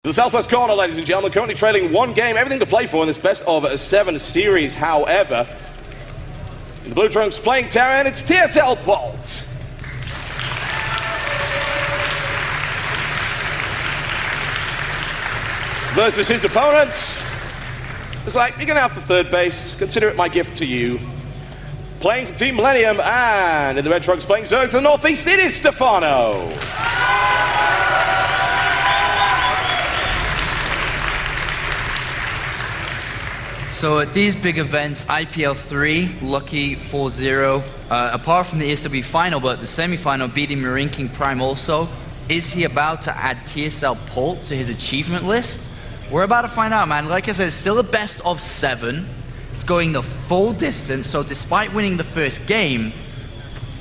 The Southwest corner, ladies and gentlemen, currently trailing one game, everything to play for in this best of 7 series. However, in the blue trunks playing Terran, it's TSL Polt. Versus his opponents. It's like, you're going to have the third base. Consider it my gift to you. Playing for Team Millennium, and in the red trunks playing Zerg to the northeast, it is Stephano. So at these big events, IPL 3, Lucky 4-0, apart from the ESW final, but the semi-final beating Marine King Prime also, is he about to add TSL Polt to his achievement list? We're about to find out, man. Like I said, it's still a best of 7. It's going the full distance, so despite winning the first game,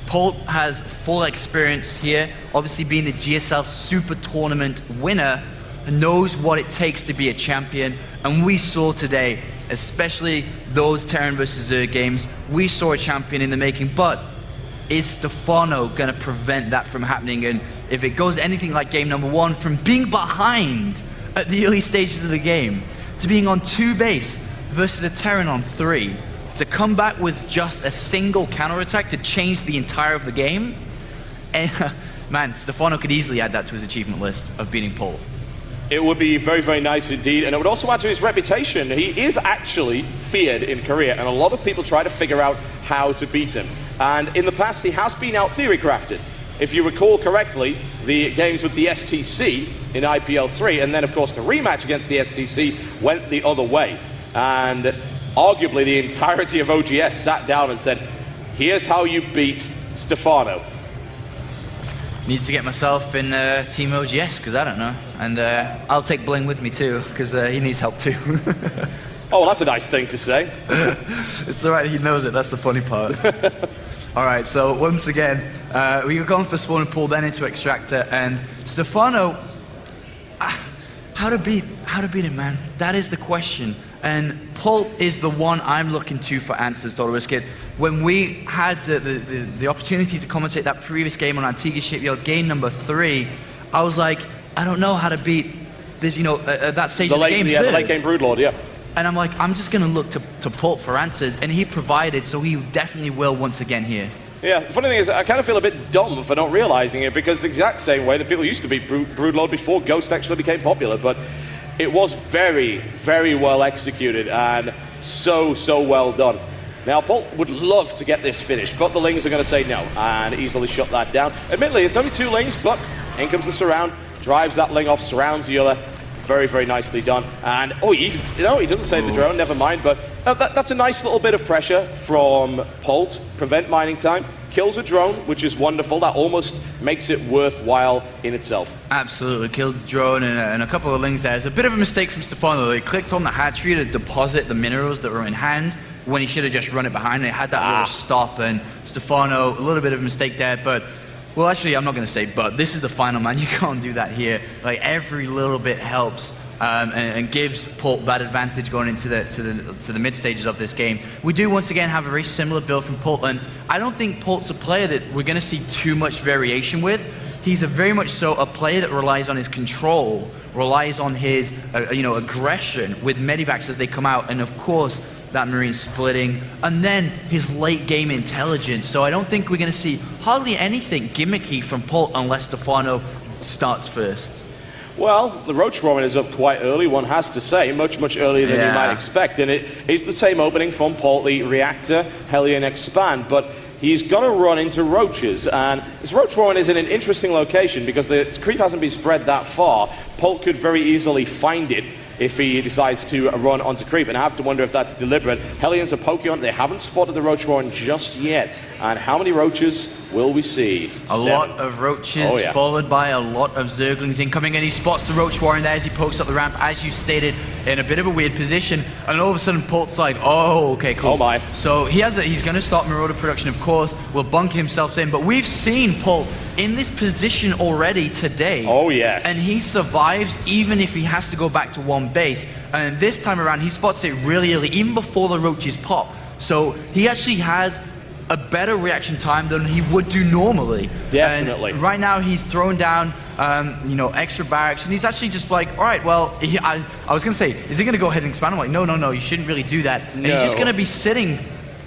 Polt has full experience here, obviously being the GSL Super Tournament winner, knows what it takes to be a champion, and we saw today, especially those Terran versus Zerg games, we saw a champion in the making, but is Stephano going to prevent that from happening? And if it goes anything like game number 1, from being behind at the early stages of the game, to being on 2 base versus a Terran on 3, to come back with just a single counterattack to change the entire of the game, and man, Stephano could easily add that to his achievement list of beating Polt. It would be very, very nice indeed, and it would also add to his reputation. He is actually feared in Korea, and a lot of people try to figure out how to beat him. And in the past, he has been out theory crafted. If you recall correctly, the games with the STC in IPL 3, and then of course the rematch against the STC went the other way. And arguably the entirety of OGS sat down and said, here's how you beat Stephano. Need to get myself in Team OGS, because I don't know. And I'll take Bling with me too, because he needs help too. Oh, well, that's a nice thing to say. It's alright, he knows it, that's the funny part. Alright, so once again, we were going for spawn and pull, then into extractor, and Stephano, how to beat him, man? That is the question. And Polt is the one I'm looking to for answers, Dr. Wiskit. When we had the opportunity to commentate that previous game on Antigua Shipyard, game number 3, I was like, I don't know how to beat this, you know, at that stage of the game. Yeah, the late game Broodlord, yeah. And I'm like, I'm just going to look to Polt for answers, and he provided, so he definitely will once again here. Yeah, the funny thing is, I kind of feel a bit dumb for not realizing it, because the exact same way that people used to beat Broodlord before Ghost actually became popular, but it was very, very well executed and so well done. Now, Polt would love to get this finished, but the Lings are going to say no and easily shut that down. Admittedly, it's only 2 Lings, but in comes the surround, drives that Ling off, surrounds the other. Very, very nicely done. And, oh, he doesn't save the drone, never mind, but that's a nice little bit of pressure from Polt. Prevent mining time. Kills a drone, which is wonderful. That almost makes it worthwhile in itself. Absolutely, kills the drone and a couple of Lings there. It's a bit of a mistake from Stephano. He clicked on the hatchery to deposit the minerals that were in hand when he should have just run it behind. It had that little stop, and Stephano, a little bit of a mistake there, but well, actually, I'm not going to say but. This is the final, man. You can't do that here. Like, every little bit helps and gives Polt that advantage going into the mid stages of this game. We do once again have a very similar build from Polt, and I don't think Polt's a player that we're going to see too much variation with. He's very much so a player that relies on his control, relies on his aggression with medivacs as they come out, and of course that Marine splitting, and then his late game intelligence. So I don't think we're going to see hardly anything gimmicky from Polt unless Stephano starts first. Well, the Roach Roaring is up quite early, one has to say, much earlier than you might expect, and it is the same opening from Polt, the Reactor, Hellion Expand, but he's going to run into Roaches, and this Roach Roaring is in an interesting location because the creep hasn't been spread that far. Polt could very easily find it if he decides to run onto creep, and I have to wonder if that's deliberate. Hellions are poking on, they haven't spotted the Roach Warren just yet, and how many Roaches will we see? A lot of Roaches, followed by a lot of Zerglings incoming, and he spots the Roach Warren there as he pokes up the ramp, as you stated, in a bit of a weird position, and all of a sudden Polt's like, oh, okay, cool. Oh my. So he's going to start Marauder production, of course, will bunk himself in, but we've seen Polt in this position already today. Oh yes. And he survives even if he has to go back to 1 base, and this time around he spots it really early, even before the Roaches pop. So he actually has a better reaction time than he would do normally. Definitely. And right now he's thrown down you know, extra barracks, and he's actually just like, all right, well, I was going to say, is he going to go ahead and expand? I'm like, no, you shouldn't really do that. And he's just going to be sitting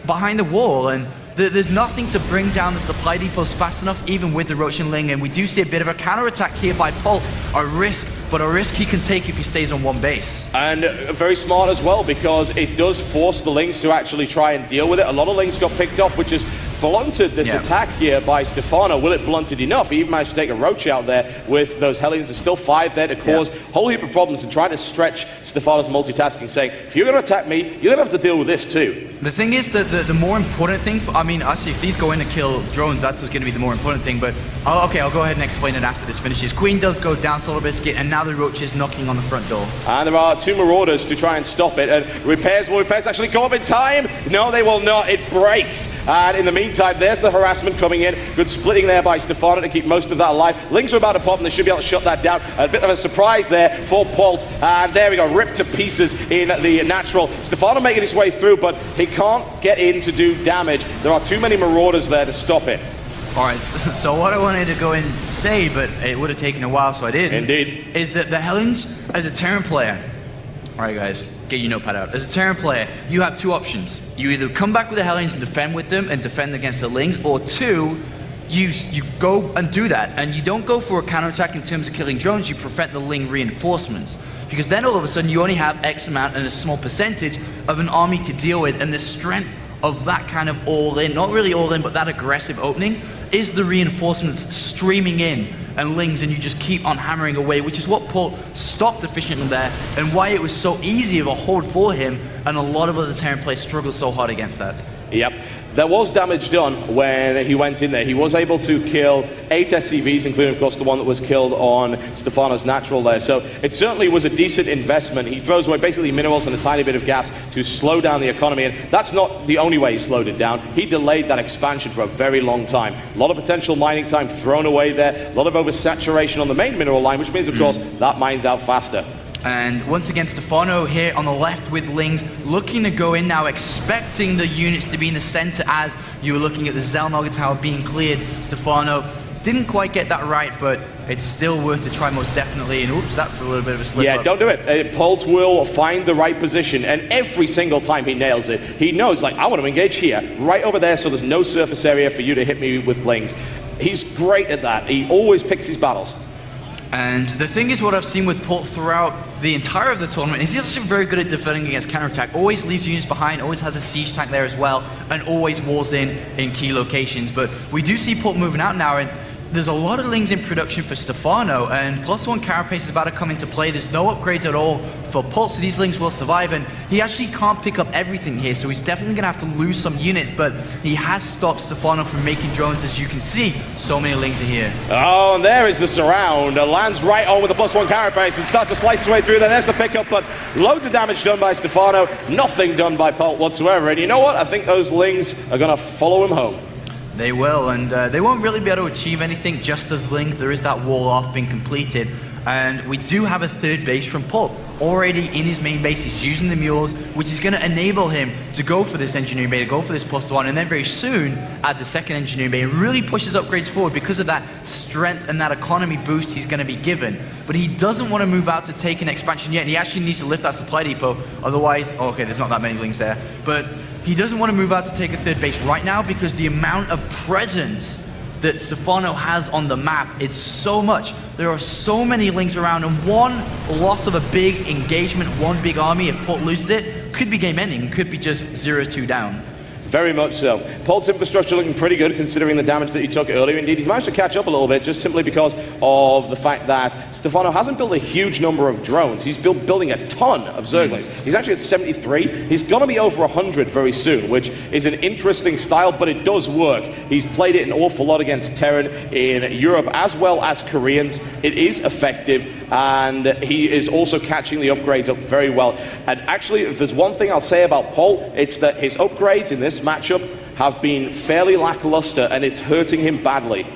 behind the wall, and there's nothing to bring down the supply depots fast enough, even with the Roach and Ling, and we do see a bit of a counterattack here by Polt, a risk he can take if he stays on one base. And very smart as well, because it does force the Lings to actually try and deal with it. A lot of Lings got picked off, which is blunted this attack here by Stephano. Will it blunt it enough? He even managed to take a Roach out there with those Hellions. There's still 5 there to cause a whole heap of problems and trying to stretch Stephano's multitasking, saying, if you're going to attack me, you're going to have to deal with this too. The thing is that the more important thing, I mean, actually, if these go in to kill drones, that's going to be the more important thing, but okay, I'll go ahead and explain it after this finishes. Queen does go down to a little biscuit, and now the Roach is knocking on the front door. And there are 2 Marauders to try and stop it, and repairs actually go up in time? No, they will not. It breaks. And in the meantime, there's the harassment coming in. Good splitting there by Stephano to keep most of that alive. Lings are about to pop, and they should be able to shut that down. A bit of a surprise there for Polt. And there we go, ripped to pieces in the natural. Stephano making his way through, but he can't get in to do damage. There are too many Marauders there to stop it. All right, so what I wanted to go in and say, but it would have taken a while, so I didn't. Indeed. Is that the Hellions, as a Terran player, all right, guys, get your notepad out. As a Terran player, you have 2 options. You either come back with the Hellions and defend with them and defend against the Lings, or 2, you go and do that, and you don't go for a counterattack in terms of killing drones, you prevent the Ling reinforcements. Because then all of a sudden you only have X amount and a small percentage of an army to deal with, and the strength of that kind of all-in, not really all-in, but that aggressive opening, is the reinforcements streaming in and Lings, and you just keep on hammering away, which is what Polt stopped efficiently there, and why it was so easy of a hold for him, and a lot of other Terran players struggled so hard against that. Yep. There was damage done when he went in there. He was able to kill 8 SCVs, including, of course, the one that was killed on Stephano's natural there. So it certainly was a decent investment. He throws away basically minerals and a tiny bit of gas to slow down the economy. And that's not the only way he slowed it down. He delayed that expansion for a very long time. A lot of potential mining time thrown away there. A lot of oversaturation on the main mineral line, which means, of course, that mines out faster. And once again, Stephano here on the left with Lings, looking to go in now, expecting the units to be in the center as you were looking at the Zelnaga tower being cleared. Stephano didn't quite get that right, but it's still worth a try most definitely. And oops, that was a little bit of a slip up. Yeah, don't do it. Polt will find the right position, and every single time he nails it, he knows, like, I want to engage here, right over there, so there's no surface area for you to hit me with Lings. He's great at that. He always picks his battles. And the thing is, what I've seen with Polt throughout the entire of the tournament is he's actually very good at defending against counterattack. Always leaves units behind, always has a siege tank there as well, and always walls in key locations. But we do see Polt moving out now, and there's a lot of Lings in production for Stephano, and +1 carapace is about to come into play. There's no upgrades at all for Polt, so these Lings will survive, and he actually can't pick up everything here, so he's definitely going to have to lose some units, but he has stopped Stephano from making drones, as you can see. So many Lings are here. Oh, and there is the surround. Lands right on with the +1 carapace and starts to slice his way through there. There's the pickup, but loads of damage done by Stephano, nothing done by Polt whatsoever, and you know what? I think those Lings are going to follow him home. They will, and they won't really be able to achieve anything just as Lings. There is that wall off being completed, and we do have a 3rd base from Polt. Already in his main base, he's using the mules, which is going to enable him to go for this engineering bay, to go for this +1, and then very soon add the 2nd engineering bay, and really pushes upgrades forward because of that strength and that economy boost he's going to be given. But he doesn't want to move out to take an expansion yet, and he actually needs to lift that supply depot, otherwise, oh, okay, there's not that many Lings there, but he doesn't want to move out to take a 3rd base right now because the amount of presence that Stephano has on the map, it's so much. There are so many Lings around, and one loss of a big engagement, one big army, if Polt loses it, could be game ending, could be just 0-2 down. Very much so. Polt's infrastructure looking pretty good considering the damage that he took earlier. Indeed, he's managed to catch up a little bit just simply because of the fact that Stephano hasn't built a huge number of drones. He's building a ton of Zerglings. He's actually at 73. He's going to be over 100 very soon, which is an interesting style, but it does work. He's played it an awful lot against Terran in Europe as well as Koreans. It is effective, and he is also catching the upgrades up very well. And actually, if there's one thing I'll say about Polt, it's that his upgrades in this matchup have been fairly lackluster, and it's hurting him badly.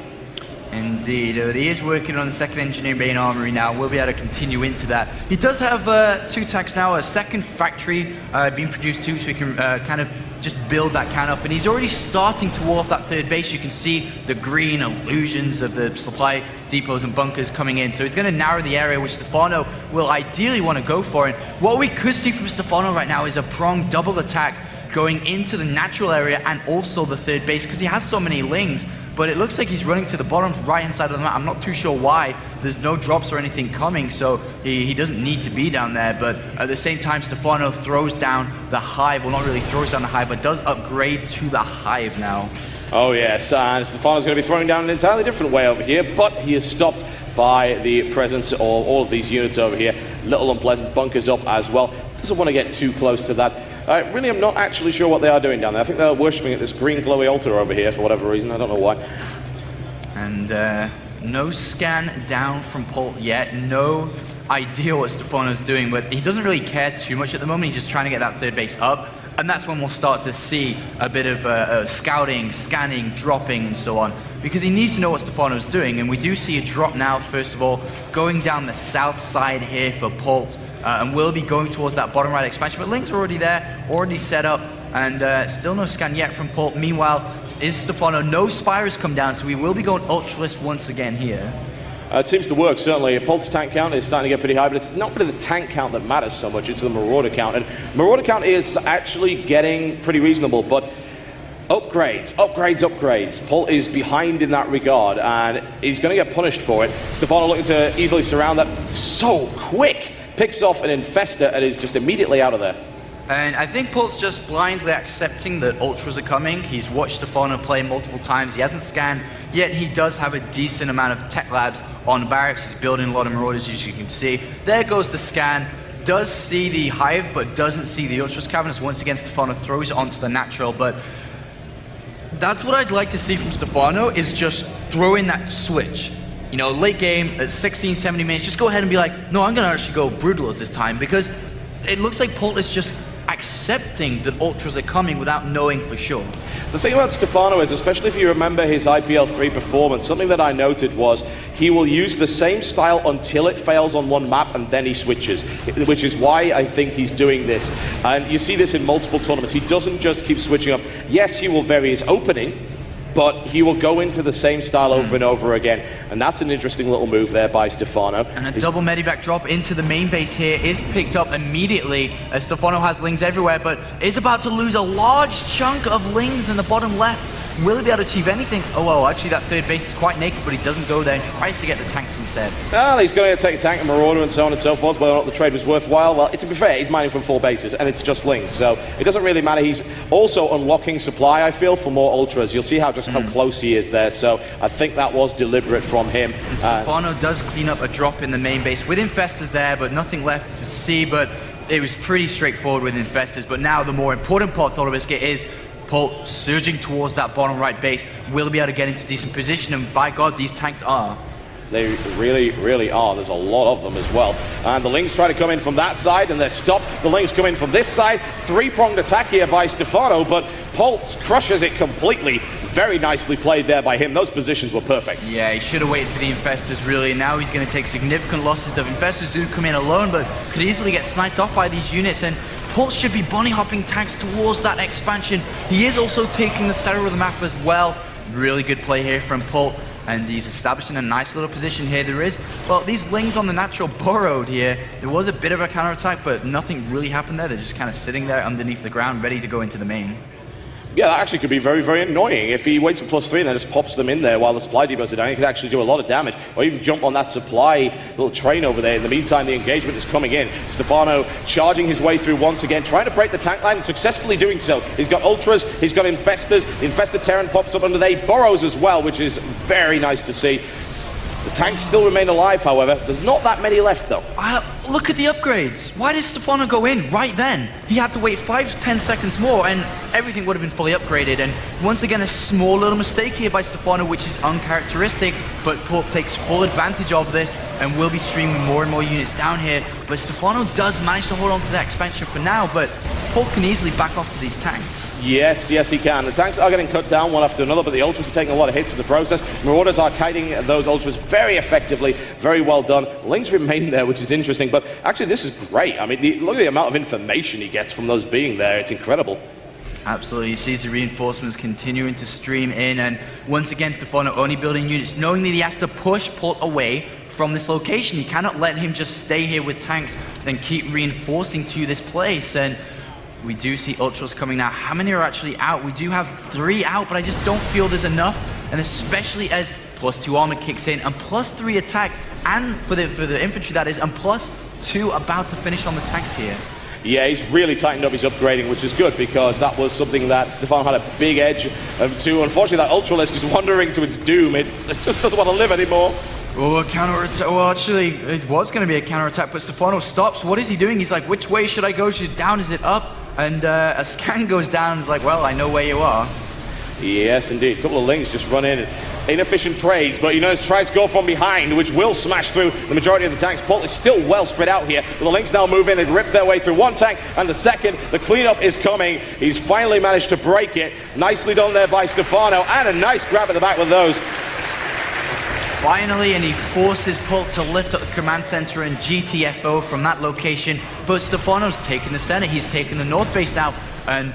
Indeed, he is working on the 2nd engineering bay and armory now. We'll be able to continue into that. He does have 2 tanks now, a 2nd factory being produced too, so he can kind of just build that can up, and he's already starting to wall off that 3rd base. You can see the green illusions of the supply depots and bunkers coming in. So it's going to narrow the area which Stephano will ideally want to go for. And what we could see from Stephano right now is a pronged double attack going into the natural area and also the third base, because he has so many lings. But it looks like he's running to the bottom right-hand side of the map. I'm not too sure why. There's no drops or anything coming, so he doesn't need to be down there. But at the same time, Stephano throws down the hive. Well, not really throws down the hive, but does upgrade to the hive now. Oh yes, and Stephano's going to be throwing down an entirely different way over here, but he is stopped by the presence of all of these units over here. Little unpleasant bunkers up as well. Doesn't want to get too close to that. I really am not actually sure what they are doing down there. I think they're worshipping at this green glowy altar over here for whatever reason. I don't know why. And no scan down from Polt yet. No idea what Stephano's doing, but he doesn't really care too much at the moment. He's just trying to get that third base up. And that's when we'll start to see a bit of scouting, scanning, dropping, and so on. Because he needs to know what Stephano's doing. And we do see a drop now, first of all, going down the south side here for Polt. And we'll be going towards that bottom right expansion. But Ling's already there, already set up. And still no scan yet from Polt. Meanwhile, is Stephano. No Spires come down, so we will be going Ultralist once again here. It seems to work, certainly. Polt's tank count is starting to get pretty high, but it's not really the tank count that matters so much, it's the Marauder count. And Marauder count is actually getting pretty reasonable, but upgrades. Polt is behind in that regard, and he's going to get punished for it. Stephano looking to easily surround that. So quick! Picks off an Infestor and is just immediately out of there. And I think Polt's just blindly accepting that Ultras are coming. He's watched Stephano play multiple times. He hasn't scanned, yet he does have a decent amount of tech labs on barracks. He's building a lot of Marauders, as you can see. There goes the scan. Does see the Hive, but doesn't see the Ultras cabinets. Once again, Stephano throws it onto the natural, but that's what I'd like to see from Stephano, is just throw in that switch. You know, late game, at 16, 70 minutes, just go ahead and be like, no, I'm going to actually go Brutalist this time, because it looks like Polt is just accepting that Ultras are coming without knowing for sure. The thing about Stephano is, especially if you remember his IPL 3 performance, something that I noted was he will use the same style until it fails on one map and then he switches, which is why I think he's doing this. And you see this in multiple tournaments. He doesn't just keep switching up. Yes, he will vary his opening, but he will go into the same style over and over again. And that's an interesting little move there by Stephano. And a double Medivac drop into the main base here is picked up immediately, as Stephano has Lings everywhere, but is about to lose a large chunk of Lings in the bottom left. Will he be able to achieve anything? Oh, well, actually that third base is quite naked, but he doesn't go there and tries to get the tanks instead. Well, he's going to take a tank and Marauder and so on and so forth, whether or not the trade was worthwhile. Well, to be fair, he's mining from 4 bases, and it's just Lings, so it doesn't really matter. He's also unlocking supply, I feel, for more Ultras. You'll see how close he is there, so I think that was deliberate from him. And Stephano does clean up a drop in the main base with Infestors there, but nothing left to see, but it was pretty straightforward with Infestors. But now the more important part, Thorobiscuit, is Polt surging towards that bottom right base. Will be able to get into decent position, and by God, these tanks are. They really, really are. There's a lot of them as well. And the Lings try to come in from that side, and they're stopped. The Lings come in from this side. 3-pronged attack here by Stephano, but Polt crushes it completely. Very nicely played there by him. Those positions were perfect. Yeah, he should have waited for the Infestors, really. And now he's going to take significant losses. The Infestors do come in alone, but could easily get sniped off by these units. And Polt should be bunny hopping tanks towards that expansion. He is also taking the center of the map as well. Really good play here from Polt. And he's establishing a nice little position here. There is, well, these Lings on the natural burrowed here. There was a bit of a counterattack, but nothing really happened there. They're just kind of sitting there underneath the ground, ready to go into the main. Yeah, that actually could be very, very annoying. If he waits for +3 and then just pops them in there while the supply depots are down, he could actually do a lot of damage. Or even jump on that supply little train over there. In the meantime, the engagement is coming in. Stephano charging his way through once again, trying to break the tank line and successfully doing so. He's got Ultras, he's got Infestors. The Infestor Terran pops up under there. He burrows as well, which is very nice to see. The tanks still remain alive, however. There's not that many left, though. Look at the upgrades. Why did Stephano go in right then? He had to wait 5 to 10 seconds more, and everything would have been fully upgraded. And once again, a small little mistake here by Stephano, which is uncharacteristic, but Polt takes full advantage of this and will be streaming more and more units down here. But Stephano does manage to hold on to that expansion for now, but Polt can easily back off to these tanks. Yes, yes, he can. The tanks are getting cut down one after another, but the Ultras are taking a lot of hits in the process. Marauders are kiting those Ultras very effectively. Very well done. Lings remain there, which is interesting, but actually this is great. I mean, look at the amount of information he gets from those being there. It's incredible. Absolutely, he sees the reinforcements continuing to stream in, and once again, Stephano only building units, knowing that he has to push Polt away from this location. You cannot let him just stay here with tanks and keep reinforcing to this place, and we do see Ultras coming now. How many are actually out? We do have 3 out, but I just don't feel there's enough, and especially as +2 armor kicks in, and +3 attack, and for the infantry that is, and +2 about to finish on the tanks here. Yeah, he's really tightened up his upgrading, which is good, because that was something that Stephano had a big edge to. Unfortunately, that Ultralisk is wandering to its doom. It just doesn't want to live anymore. Oh, a counter-attack. Well, actually, it was going to be a counter-attack, but Stephano stops. What is he doing? He's like, which way should I go? Is it down? Is it up? And a scan goes down and is like, well, I know where you are. Yes, indeed. A couple of Lings just run in. Inefficient trades, but tries to go from behind, which will smash through the majority of the tanks. Polt is still well spread out here. But the Lings now move in and rip their way through one tank and the second. The cleanup is coming. He's finally managed to break it. Nicely done there by Stephano, and a nice grab at the back with those. Finally, and he forces Polt to lift up the command center and GTFO from that location. But Stephano's taken the center. He's taken the north base now, and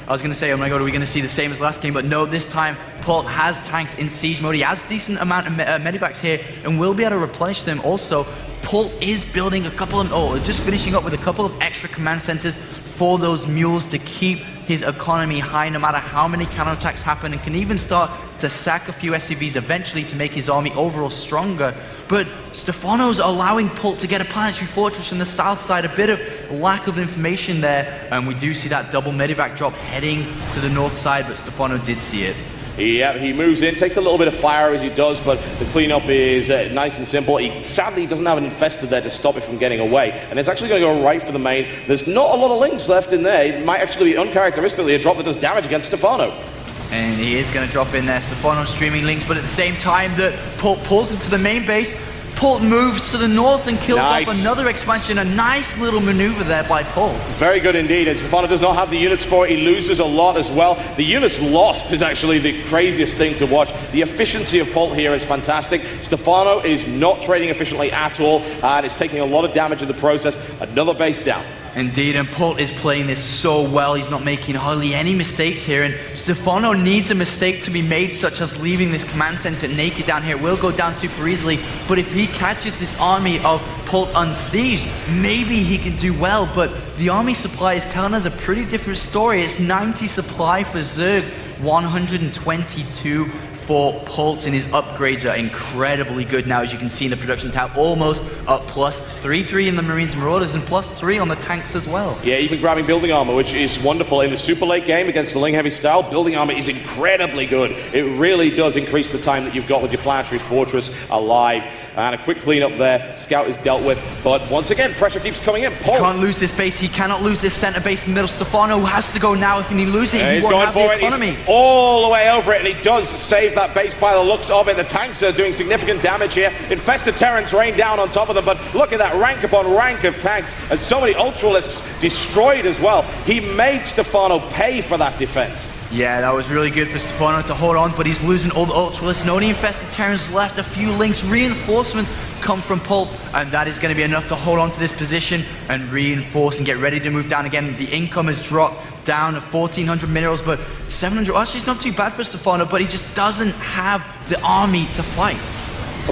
I was going to say, oh my god, are we going to see the same as last game? But no, this time Polt has tanks in siege mode. He has decent amount of medivacs here and will be able to replenish them. Also, Polt is building a couple of, just finishing up with a couple of extra command centers for those mules to keep his economy high no matter how many counterattacks happen, and can even start to sack a few SCVs eventually to make his army overall stronger. But Stephano's allowing Polt to get a planetary fortress on the south side. A bit of lack of information there, and we do see that double medivac drop heading to the north side, but Stephano did see it. Yeah, he moves in, takes a little bit of fire as he does, but the cleanup is nice and simple. He sadly doesn't have an infested there to stop it from getting away, and it's actually going to go right for the main. There's not a lot of Lings left in there. It might actually be uncharacteristically a drop that does damage against Stephano. And he is going to drop in there. Stephano streaming Lings, but at the same time that Polt pulls into the main base, Polt moves to the north and kills off another expansion. A nice little maneuver there by Polt. Very good indeed, and Stephano does not have the units for it. He loses a lot as well. The units lost is actually the craziest thing to watch. The efficiency of Polt here is fantastic. Stephano is not trading efficiently at all, and it's taking a lot of damage in the process. Another base down. Indeed, and Polt is playing this so well. He's not making hardly any mistakes here, and Stephano needs a mistake to be made, such as leaving this command center naked down here. It will go down super easily, but if he catches this army of Polt unsieged, maybe he can do well. But the army supply is telling us a pretty different story. It's 90 supply for Zerg, 122 for Polt, and his upgrades are incredibly good now, as you can see in the production tab, almost up +3 in the Marines and Marauders, and +3 on the tanks as well. Yeah, even grabbing building armor, which is wonderful. In the super late game against the Ling heavy style, building armor is incredibly good. It really does increase the time that you've got with your planetary fortress alive. And a quick cleanup there. Scout is dealt with, but once again, pressure keeps coming in. Polt. He can't lose this base. He cannot lose this center base in the middle. Stephano has to go now. If he loses it, he won't have the economy. He's all the way over it, and he does save that base by the looks of it. The tanks are doing significant damage here. Infested Terrans rain down on top of them, but look at that rank upon rank of tanks, and so many Ultralisks destroyed as well. He made Stephano pay for that defense. Yeah, that was really good for Stephano to hold on, but he's losing all the Ultralisks. No infested Terrans left, a few Lings. Reinforcements come from Polt, and that is going to be enough to hold on to this position and reinforce and get ready to move down again. The income has dropped down to 1,400 minerals, but 700, actually it's not too bad for Stephano, but he just doesn't have the army to fight.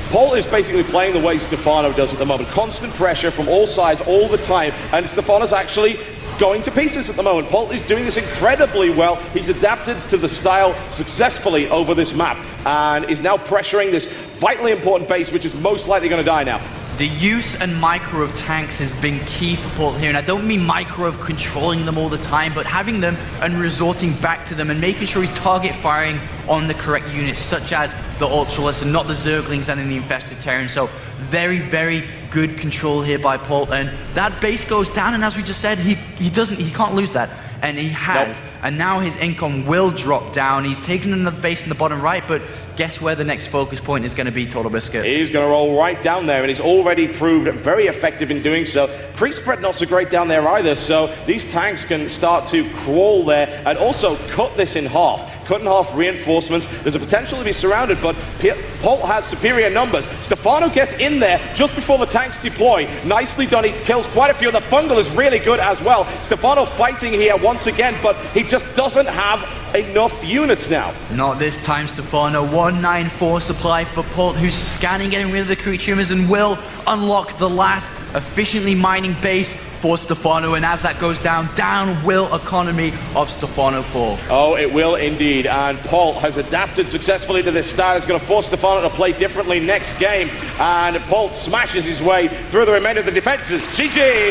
Polt is basically playing the way Stephano does at the moment. Constant pressure from all sides all the time, and Stephano's actually going to pieces at the moment. Polt is doing this incredibly well. He's adapted to the style successfully over this map, and is now pressuring this vitally important base, which is most likely going to die now. The use and micro of tanks has been key for Polt here, and I don't mean micro of controlling them all the time, but having them and resorting back to them and making sure he's target firing on the correct units, such as the Ultralists and not the Zerglings and in the infested Terran. So very, very good control here by Polt, and that base goes down, and as we just said, he can't lose that, and he has. Nope. And now his income will drop down. He's taken another base in the bottom right, but guess where the next focus point is going to be, Total Biscuit? He's going to roll right down there, and he's already proved very effective in doing so. Creep spread not so great down there either, so these tanks can start to crawl there and also cut this in half. cutting off reinforcements. There's a potential to be surrounded, but Polt has superior numbers. Stephano gets in there just before the tanks deploy. Nicely done. He kills quite a few. The fungal is really good as well. Stephano fighting here once again, but he just doesn't have enough units now. Not this time, Stephano. 194 supply for Polt, who's scanning, getting rid of the creature tumors, and will unlock the last efficiently mining base for Stephano. And as that goes down, down will economy of Stephano fall. Oh, it will indeed. And Polt has adapted successfully to this style. It's going to force Stephano to play differently next game. And Polt smashes his way through the remainder of the defenses. GG!